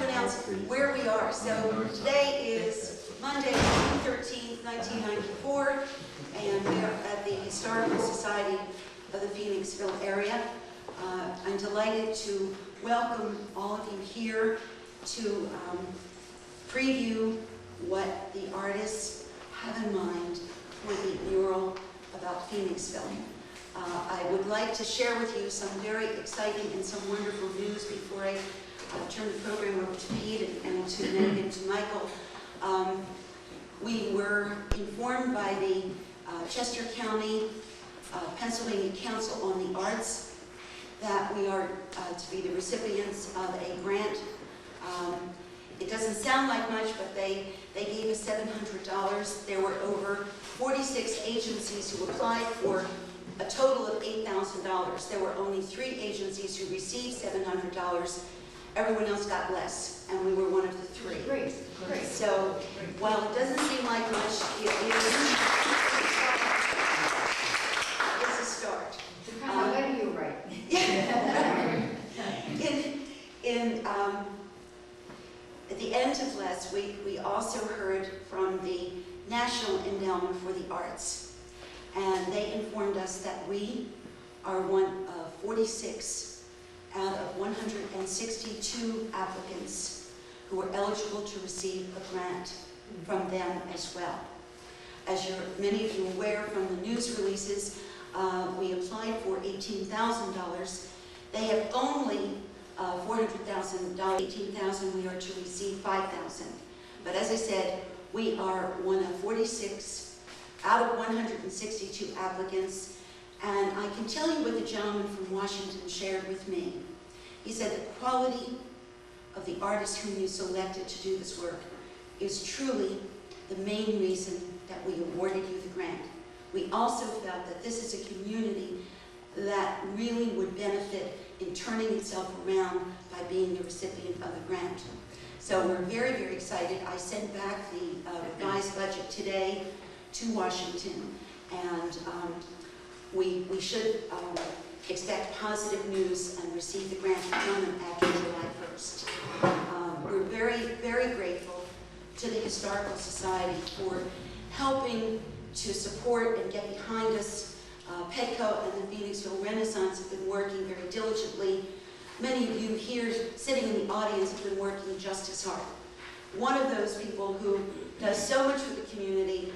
to announce where we are. So today is Monday, June 13th, 1994, and we are at the Historical Society of the Phoenixville area. I'm delighted to welcome all of you here to preview what the artists have in mind for the mural about Phoenixville. I would like to share with you some very exciting and some wonderful news before I turn the program over to Pete and to Meg and to Michael. We were informed by the Chester County, Pennsylvania Council on the Arts that we are to be the recipients of a grant. It doesn't sound like much, but they gave us $700. There were over 46 agencies who applied for a total of $8,000. There were only 3 agencies who received $700. Everyone else got less, and we were one of the 3. Great. So while it doesn't seem like much, it's a start. When do you write? At the end of last week, we also heard from the National Endowment for the Arts, and they informed us that we are one of 46 out of 162 applicants who are eligible to receive a grant from them as well. As many of you are aware from the news releases, we applied for $18,000. They have only $400,000, $18,000, we are to receive $5,000. But as I said, we are one of 46 out of 162 applicants. And I can tell you what the gentleman from Washington shared with me. He said the quality of the artists whom you selected to do this work is truly the main reason that we awarded you the grant. We also felt that this is a community that really would benefit in turning itself around by being the recipient of the grant. So we're very, very excited. I sent back the revised budget today to Washington, and we should expect positive news and receive the grant from them after July 1st. We're very, very grateful to the Historical Society for helping to support and get behind us. Petco and the Phoenixville Renaissance have been working very diligently. Many of you here sitting in the audience have been working just as hard. One of those people who does so much for the community,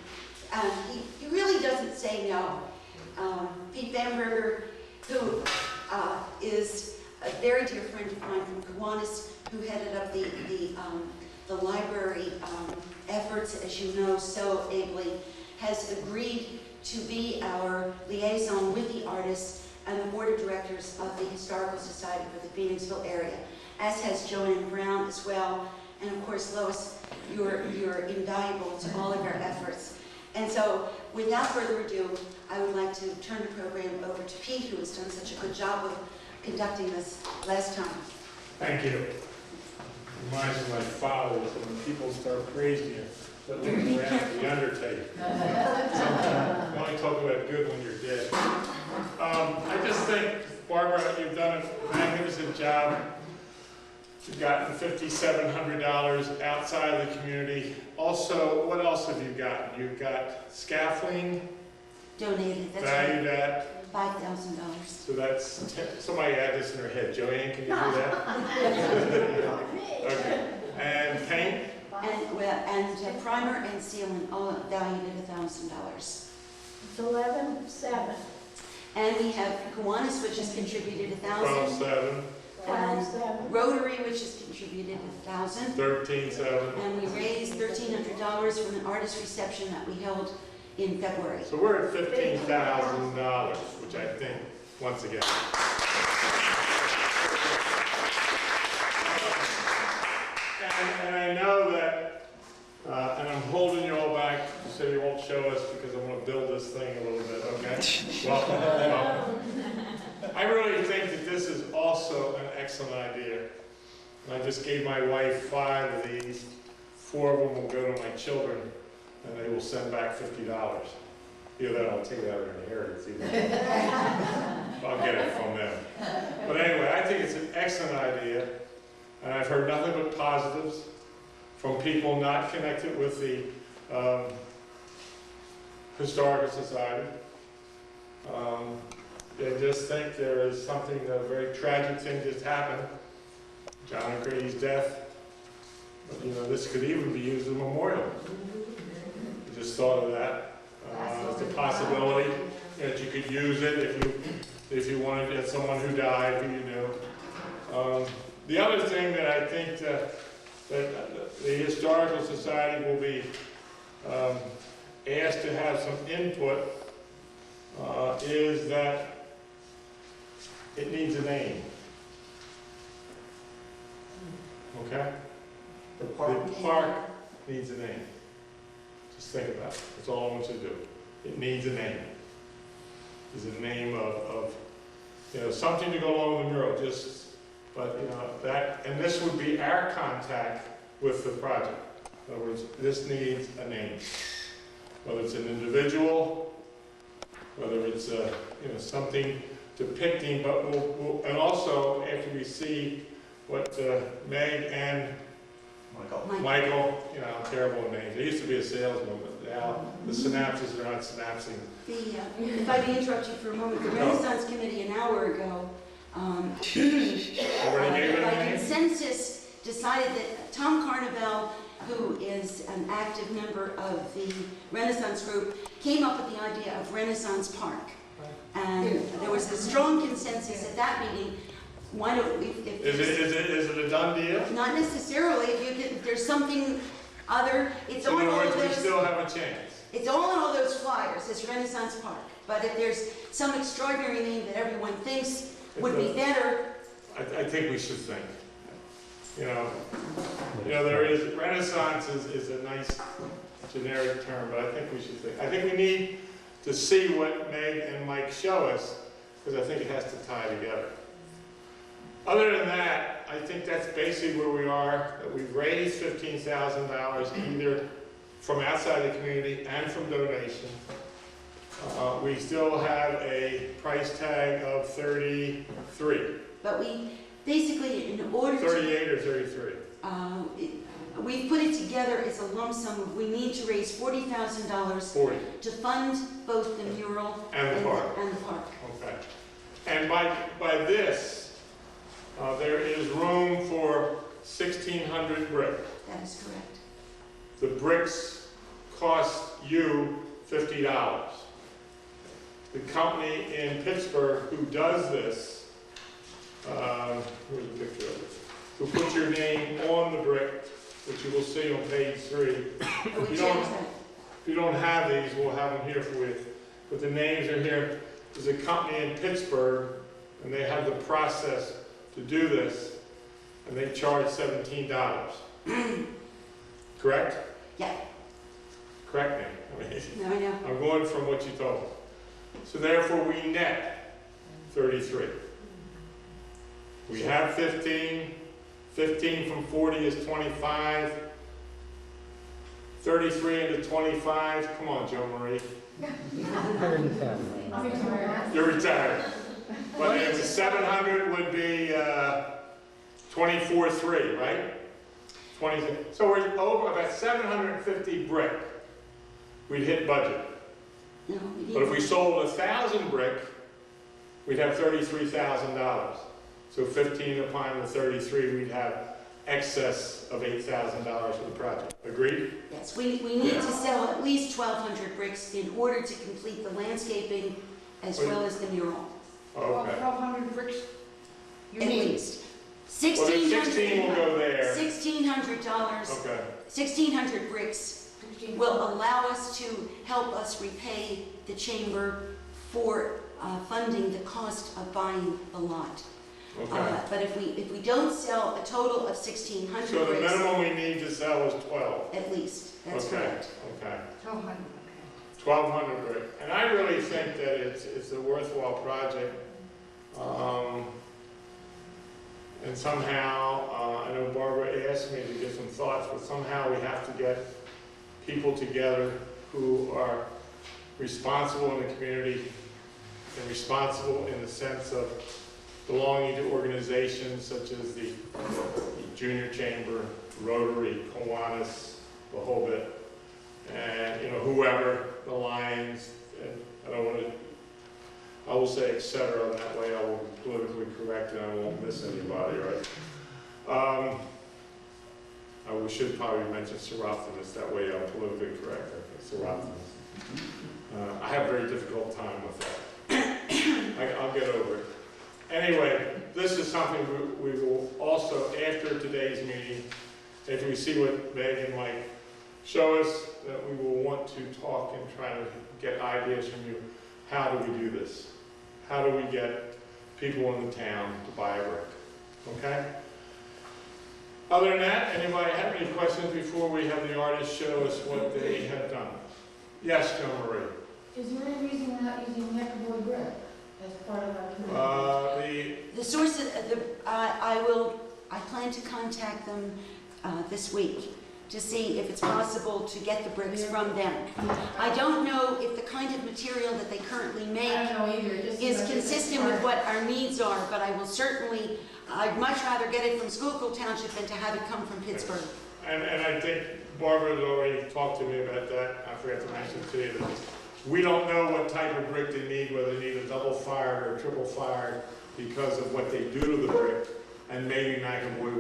he really doesn't say no. Pete Bamberger, who is a very dear friend of mine from Kiwanis, who headed up the library efforts, as you know so ably, has agreed to be our liaison with the artists and the board of directors of the Historical Society for the Phoenixville area, as has Joanne Brown as well. And of course, Lois, you're invaluable to all of our efforts. And so, without further ado, I would like to turn the program over to Pete, who has done such a good job of conducting this last time. Thank you. Reminds me of my father, so when people start praising you, that looking around at the undertaker. Sometimes you only talk about good when you're dead. I just think, Barbara, you've done a magnificent job. You've gotten $5,700 outside of the community. Also, what else have you gotten? You've got scaffolding. Donated, that's valued right. at $5,000. So that's somebody add this in her head. Joanne, can you do that? Okay. And paint? And primer and sealant, all valued at $1,000. It's 11,700. And we have Kiwanis, which has contributed $1,000. 12,700. And Rotary, which has contributed $1,000. 13,700. And we raised $1,300 from an artist reception that we held in February. So we're at $15,000, which I think, once again. And I know that, and I'm holding you all back so you won't show us because I'm going to build this thing a little bit, okay? Welcome. I really think that this is also an excellent idea. And I just gave my wife 5 of these. 4 of them will go to my children, and they will send back $50. Either that, I'll take it out of their inheritance. I'll get it from them. But anyway, I think it's an excellent idea. And I've heard nothing but positives from people not connected with the Historical Society. They just think there is something, a very tragic thing just happened, John O'Grady's death. But you know, this could even be used as a memorial. I just thought of that. It's a possibility that you could use it if you wanted to, someone who died who you knew. The other thing that I think that the Historical Society will be asked to have some input is that it needs a name. Okay? The park needs a name. Just think about it. That's all I want you to do. It needs a name. It's a name of you know, something to go along with the mural. But you know, that, and this would be our contact with the project. In other words, this needs a name. Whether it's an individual, whether it's you know, something depicting, but and also after we see what Meg and Michael, you know, terrible names. They used to be a salesman, but now the synapses are not synapsing. If I may interrupt you for a moment, the Renaissance Committee an hour ago, by consensus, decided that Tom Carnival, who is an active member of the Renaissance group, came up with the idea of Renaissance Park. And there was a strong consensus at that meeting. Why don't we, Is it a done deal? not necessarily, if there's something other, it's In on other all words, we those, still have a chance. it's all in all those flyers, it's Renaissance Park. But if there's some extraordinary name that everyone thinks would be better, I think we should think. You know, there is, Renaissance is a nice generic term, but I think we should think. I think we need to see what Meg and Mike show us, because I think it has to tie together. Other than that, I think that's basically where we are, that we've raised $15,000 either from outside the community and from donation. We still have a price tag of 33. but we basically, in order to... 38 or 33? We put it together as a lump sum of, we need to raise $40,000 40. to fund both the mural And the park. And the park. Okay. And by this, there is room for 1,600 brick. That is correct. The bricks cost you $50. The company in Pittsburgh who does this, where's the picture of it? Who puts your name on the brick, which you will see on page 3. We you changed don't- that. If you don't have these, we'll have them here for you. But the names are here. There's a company in Pittsburgh, and they have the process to do this, and they charge $17. Correct? Yeah. Correct me. I mean, No, I know. I'm going from what you told me. So therefore, we net 33. We have 15. 15 from 40 is 25. 33 into 25. Come on, Joe Marie. You're retired. But if 700 would be 24.3, right? 20. So we're over about 750 brick. We'd hit budget. No, we But if didn't. we sold 1,000 brick, we'd have $33,000. So 15 upon the 33, we'd have excess of $8,000 for the project. Agreed? Yes, we need to sell at least 1,200 bricks in order to complete the landscaping as well as the mural. Okay. 1,200 bricks? You At need. least. Well, then 16 will go there. $1,600, Okay. 1,600 bricks 16. will allow us to help us repay the chamber for funding the cost of buying the lot. Okay. But if we don't sell a total of 1,600 So the bricks, minimum we need to sell is 12. at least, that's Okay. correct. Okay. 1,200, okay. 1,200 brick. And I really think that it's a worthwhile project. And somehow, I know Barbara asked me to get some thoughts, but somehow we have to get people together who are responsible in the community and responsible in the sense of belonging to organizations such as the Junior Chamber, Rotary, Kiwanis, the whole bit, and, you know, whoever, the Lions, and I don't want to, I will say et cetera, and that way I will be politically correct and I won't miss anybody, right? I should probably mention Seroptimus, that way I'm politically correct, I think, Seroptimus. I have a very difficult time with that. I'll get over it. Anyway, this is something we will also, after today's meeting, after we see what Meg and Mike show us, that we will want to talk and try to get ideas from you. How do we do this? How do we get people in the town to buy a brick? Okay? Other than that, anybody have any questions before we have the artists show us what they have done? Yes, Joan Marie. Is there any reason we're not using Meccaboy brick as part of our community? The source of I plan to contact them this week to see if it's possible to get the bricks from them. I don't know if the kind of material that they currently make I don't know either. Just is because consistent it's with what our needs are, but I will certainly, I'd much rather get it from Schuylkill Township than to have it come from Pittsburgh. And I think Barbara has already talked to me about that. I forgot to mention to you that we don't know what type of brick they need, whether they need a double fired or a triple fired, because of what they do to the brick. And maybe McAvoy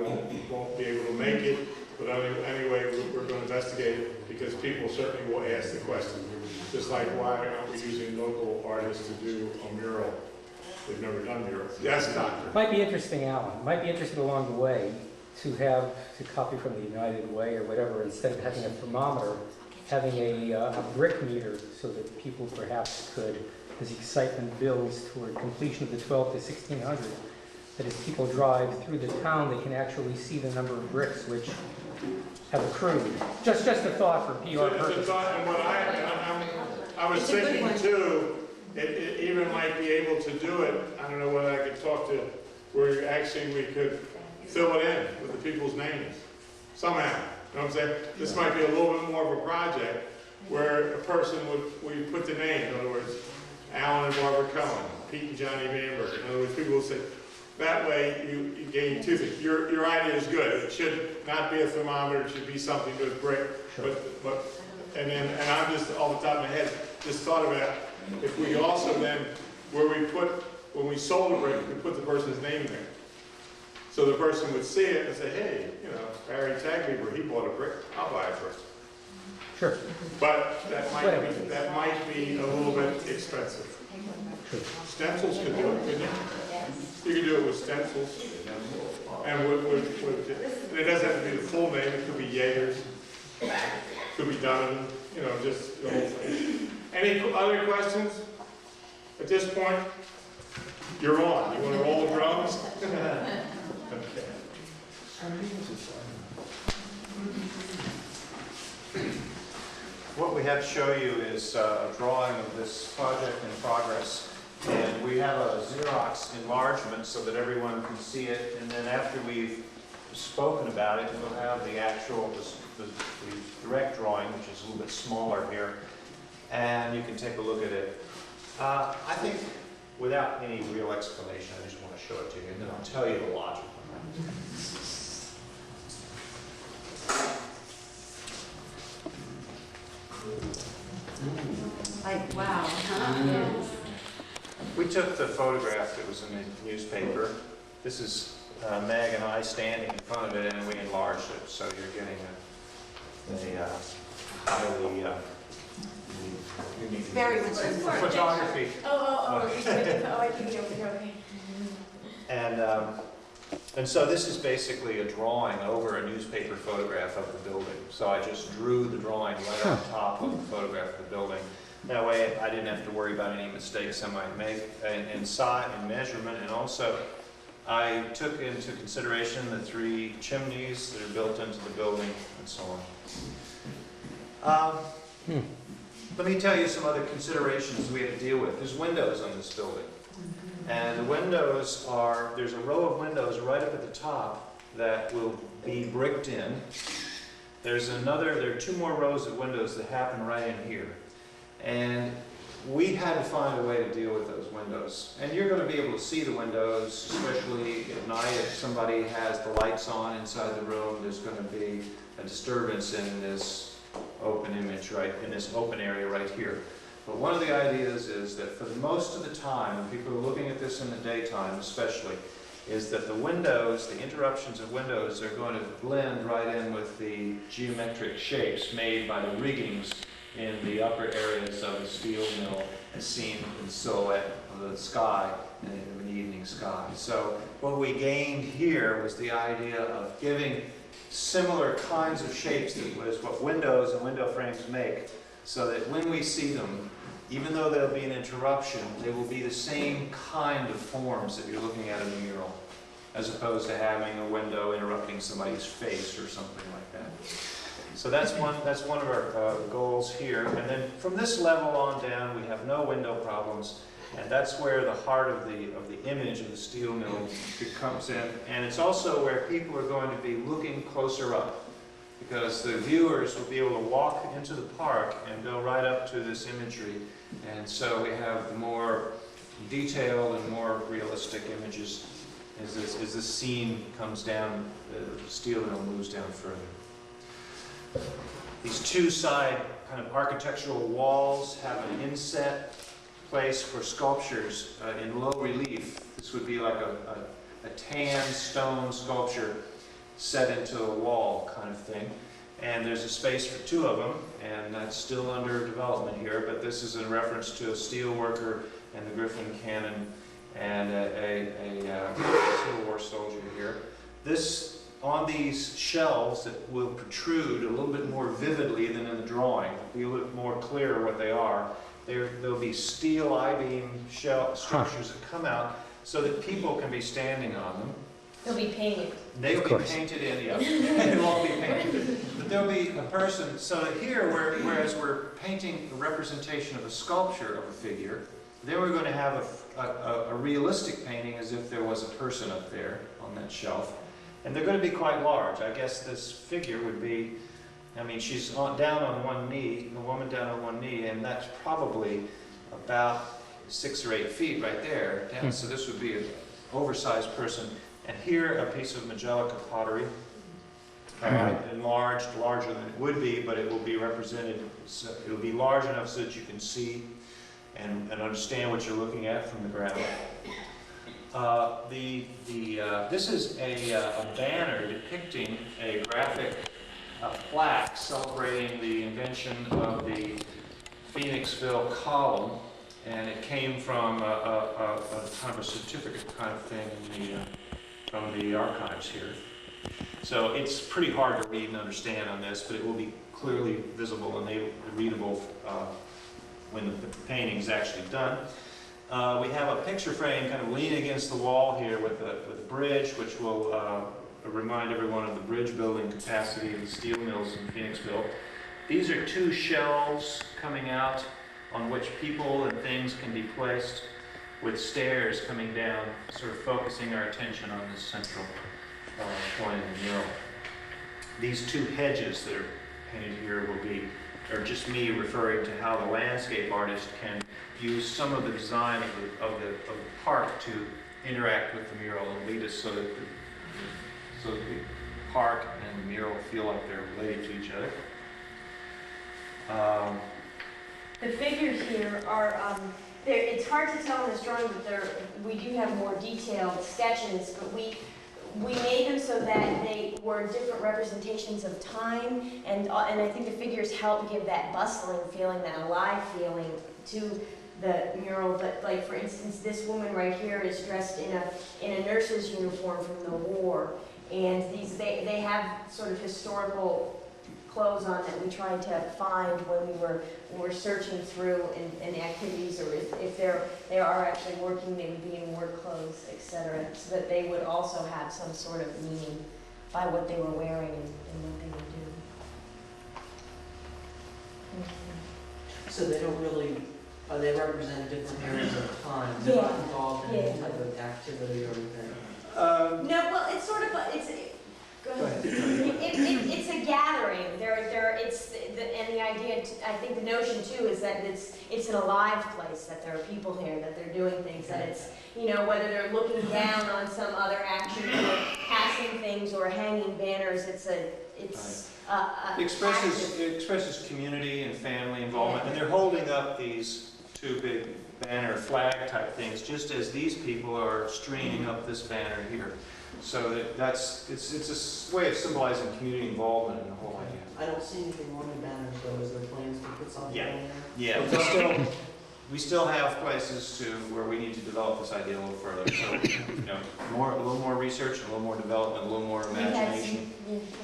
won't be able to make it, but anyway, we're going to investigate it because people certainly will ask the question. Just like, why aren't we using local artists to do a mural? They've never done murals. Yes, Doctor. Might be interesting, Alan. Might be interesting along the way to copy from the United Way or whatever, instead of having a thermometer, having a brick meter so that people perhaps could, as excitement builds toward completion of the 12 to 1600, that as people drive through the town, they can actually see the number of bricks which have accrued. Just a thought for PR purposes. It's a thought, and what I was thinking too, it even might be able to do it. I don't know whether I could talk to where actually we could fill it in with the people's names somehow. You know what I'm saying? This might be a little bit more of a project where a person would put the name. In other words, Alan and Barbara Cohen, Pete and Johnny Bamberg. In other words, people will say, that way you gain two things. Your idea is good. It should not be a thermometer. It should be something to brick. Sure. And I'm just off the top of my head just thought about if we also then when we sold a brick, we put the person's name there. So the person would see it and say, hey, you know, Barry Tagliber, he bought a brick. I'll buy a brick. Sure. But that might be a little bit expensive. Sure. Stencils could do it, couldn't you? You could do it with stencils. And it doesn't have to be the full name. It could be Yeager's. Could be Donovan. You know, just the whole thing. Any other questions at this point? You're on. You want to roll the drums? Okay. What we have to show you is a drawing of this project in progress. And we have a Xerox enlargement so that everyone can see it. And then after we've spoken about it, we'll have the actual, the direct drawing, which is a little bit smaller here. And you can take a look at it. I think without any real explanation, I just want to show it to you. And then I'll tell you the logic behind it. Like, wow, huh? Yes. We took the photograph that was in the newspaper. This is Meg and I standing in front of it, and we enlarged it, so you're getting a highly unique Very much. photography. Oh, I think you're okay. And so this is basically a drawing over a newspaper photograph of the building. So I just drew the drawing right on top of the photograph of the building. That way I didn't have to worry about any mistakes I might make in size and measurement. And also I took into consideration the 3 chimneys that are built into the building and so on. Let me tell you some other considerations we have to deal with. There's windows on this building. And the windows are, there's a row of windows right up at the top that will be bricked in. There are 2 more rows of windows that happen right in here. And we had to find a way to deal with those windows. And you're going to be able to see the windows, especially at night. If somebody has the lights on inside the room, there's going to be a disturbance in this open image, right, in this open area right here. But one of the ideas is that for the most of the time, and people are looking at this in the daytime especially, is that the windows, the interruptions of windows are going to blend right in with the geometric shapes made by the riggings in the upper areas of the steel mill as seen in silhouette of the sky, in the evening sky. So what we gained here was the idea of giving similar kinds of shapes that was what windows and window frames make, so that when we see them, even though there'll be an interruption, they will be the same kind of forms that you're looking at in the mural, as opposed to having a window interrupting somebody's face or something like that. So that's one of our goals here. And then from this level on down, we have no window problems, and that's where the heart of the image of the steel mill comes in. And it's also where people are going to be looking closer up, because the viewers will be able to walk into the park and go right up to this imagery. And so we have the more detailed and more realistic images as this scene comes down, the steel mill moves down further. These two side kind of architectural walls have an inset place for sculptures in low relief. This would be like a tan stone sculpture set into a wall kind of thing. And there's a space for two of them, and that's still under development here, but this is in reference to a steel worker and the Griffin cannon and a Civil War soldier here. This, on these shelves that will protrude a little bit more vividly than in the drawing, be a little bit more clear what they are. There'll be steel I-beam shell structures that come out so that people can be standing on them. They'll be painted. They'll be painted in, yeah. They won't be painted. But there'll be a person, so that here, whereas we're painting a representation of a sculpture of a figure, then we're going to have a realistic painting as if there was a person up there on that shelf. And they're going to be quite large. I guess this figure would be, I mean, she's down on one knee, the woman down on one knee, and that's probably about 6 or 8 feet right there. Down. So this would be an oversized person. And here, a piece of Majolica pottery, enlarged, larger than it would be, but it will be represented, so it'll be large enough so that you can see and understand what you're looking at from the ground. This is a banner depicting a graphic plaque celebrating the invention of the Phoenixville column, and it came from a kind of a certificate kind of thing from the archives here. So it's pretty hard to read and understand on this, but it will be clearly visible and readable when the painting is actually done. We have a picture frame kind of leaning against the wall here with a bridge, which will remind everyone of the bridge building capacity of the steel mills in Phoenixville. These are 2 shelves coming out on which people and things can be placed, with stairs coming down, sort of focusing our attention on this central point in the mural. These 2 hedges that are painted here are just me referring to how the landscape artist can use some of the design of the park to interact with the mural and lead us so that the park and the mural feel like they're related to each other. The figures here are, it's hard to tell in this drawing, but we do have more detailed sketches, but we made them so that they were different representations of time, and I think the figures help give that bustling feeling, that alive feeling to the mural. But like, for instance, this woman right here is dressed in a nurse's uniform from the war, and they have sort of historical clothes on that we tried to find when we were searching through in activities, or if they are actually working, they would be in work clothes, etc., so that they would also have some sort of meaning by what they were wearing and what they would do. So they don't really, they represent different areas of time. They're not involved in any type of activity or anything. No, well, it's sort of, Go Go ahead. ahead. It's a gathering. And the idea, I think the notion too is that it's an alive place, that there are people here, that they're doing things, that it's, you know, whether they're looking down on some other action or passing things or hanging banners, It expresses community and family involvement, and they're holding up these two big banner flag type things, just as these people are stringing up this banner here. So it's a way of symbolizing community involvement in the whole idea. I don't see anything on the banners though, is there plans to put something Yeah. on there? Yeah, we still have places where we need to develop this idea a little further. So, you know, a little more research, a little more development, a little more imagination.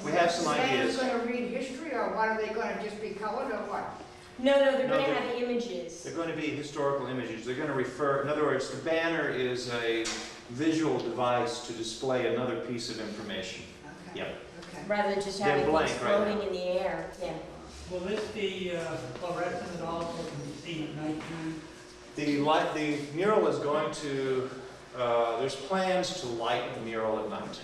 We have some ideas. Are they going to read history, or what, are they going to just be colored, or what? No, they're No, going to they're- have images. They're going to be historical images. They're going to refer, in other words, the banner is a visual device to display another piece of information. Okay. Yep. Okay. Rather than just They're having blank things right now. floating in the air, yeah. Will this be fluorescent at all, so it can be seen at nighttime? The mural is going to, there's plans to light the mural at night.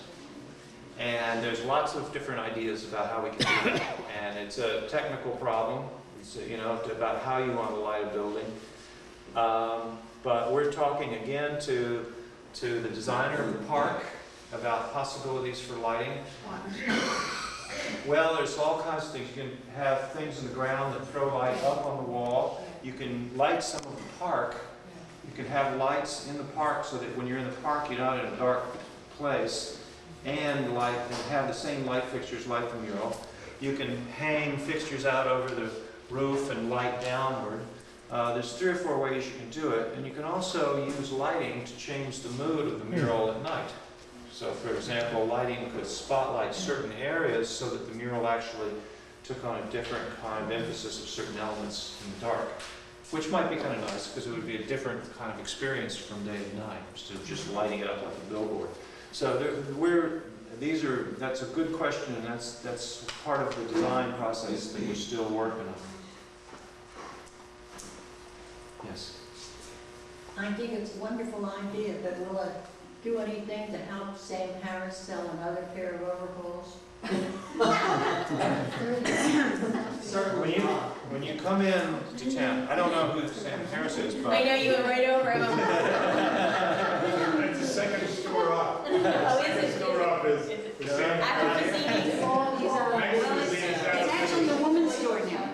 And there's lots of different ideas about how we can do that. And it's a technical problem. It's, you know, about how you want to light a building. But we're talking again to the designer of the park about possibilities for lighting. Well, there's all kinds of things. You can have things in the ground that throw light up on the wall. You can light some of the park. You can have lights in the park so that when you're in the park, you're not in a dark place, and have the same light fixtures light the mural. You can hang fixtures out over the roof and light downward. There's 3 or 4 ways you can do it, and you can also use lighting to change the mood of the mural at night. So, for example, lighting could spotlight certain areas so that the mural actually took on a different kind of emphasis of certain elements in the dark, which might be kind of nice because it would be a different kind of experience from day to night instead of just lighting it up like a billboard. So that's a good question, and that's part of the design process that we're still working on. Yes. I think it's a wonderful idea, but will it do anything to help Sam Harris sell another pair of overalls? Certainly not. When you come in to town, I don't know who Sam Harris is, but I know you went right over him. That's the second store up. Oh, is Second it? store up is the Sam After Harris. Fazini's. Next to the It's actually a woman's store now.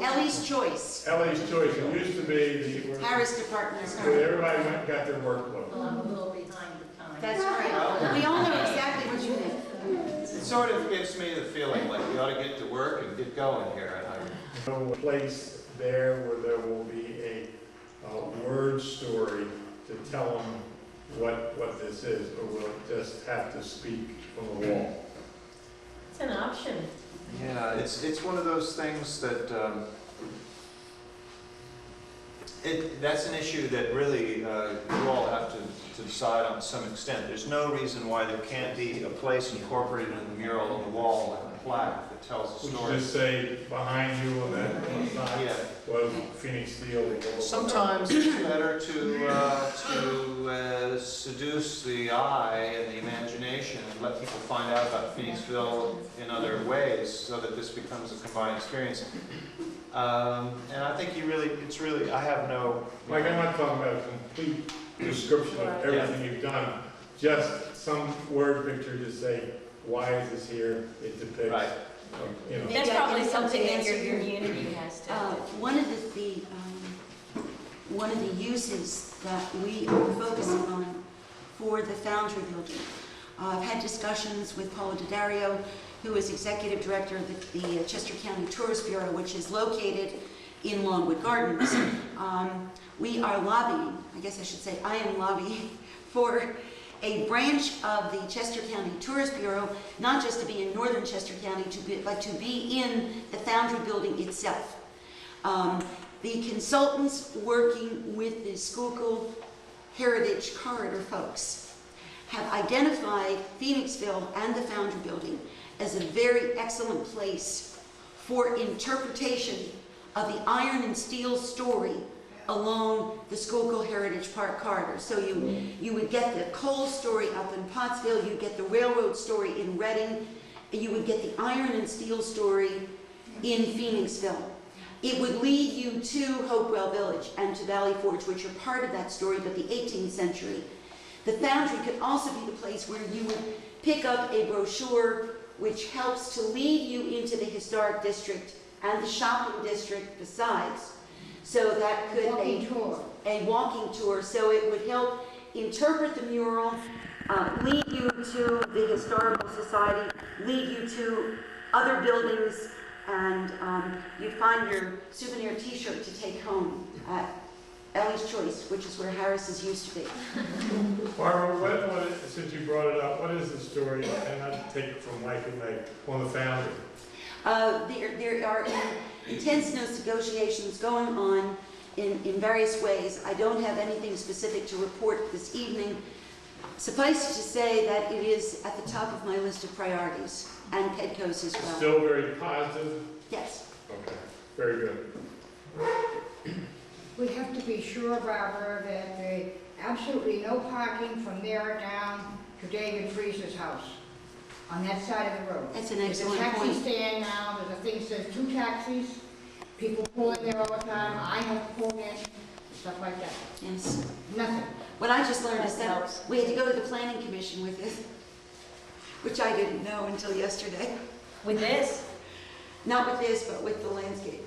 Ellie's Choice, Ellie's Choice. It used to be Harris Department Store. where everybody went and got their work clothes. Well, I'm a little behind the times. That's right. We all know exactly what you mean. it sort of gives me the feeling like we ought to get to work and get going here. No place there where there will be a word story to tell them what this is, or we'll just have to speak from the wall. It's an option. Yeah, it's one of those things that that's an issue that really you all have to decide on to some extent. There's no reason why there can't be a place incorporated in the mural on the wall, like a plaque that tells a Would story. you just say behind you on that side Yeah. was Phoenixville? Sometimes it's better to seduce the eye and the imagination and let people find out about Phoenixville in other ways so that this becomes a combined experience. And I think I have no... Like, I'm not talking about a complete description of everything you've done, just some word picture to say, why is this here? It depicts, Right. you know. That's Maybe I probably can something that answer your community has to. One of the uses that we are focusing on for the Foundry Building, I've had discussions with Paula Daddario, who is Executive Director of the Chester County Tourist Bureau, which is located in Longwood Gardens. We are lobbying, I guess I should say I am lobbying, for a branch of the Chester County Tourist Bureau, not just to be in northern Chester County, but to be in the Foundry Building itself. The consultants working with the Schuylkill Heritage Corridor folks have identified Phoenixville and the Foundry Building as a very excellent place for interpretation of the iron and steel story along the Schuylkill Heritage Park corridor. So you would get the coal story up in Pottsville, you get the railroad story in Reading, you would get the iron and steel story in Phoenixville. It would lead you to Hopewell Village and to Valley Forge, which are part of that story, but the 18th century. The Foundry could also be the place where you would pick up a brochure which helps to lead you into the historic district and the shopping district besides. So that could Walking tour. a walking tour, so it would help interpret the mural, lead you to the Historical Society, lead you to other buildings, and you'd find your souvenir t-shirt to take home at Ellie's Choice, which is where Harris's used to be. Barbara, since you brought it up, what is the story? And I'll take it from Mike and Meg on the Foundry. There are intense negotiations going on in various ways. I don't have anything specific to report this evening. Suffice it to say that it is at the top of my list of priorities, and PEDCO's as well. Still very positive? Yes. Okay, very good. We have to be sure, Barbara, that there absolutely no parking from there down to David Freeze's house on that side of the road. That's an excellent There's a taxi point. stand now, there's a thing that says 2 taxis. People pull in there all the time, I have pulled in, stuff like that. Yes. Nothing. What I just learned is that we had to go to the Planning Commission with it, which I didn't know until yesterday. With this? Not with this, but with the landscape.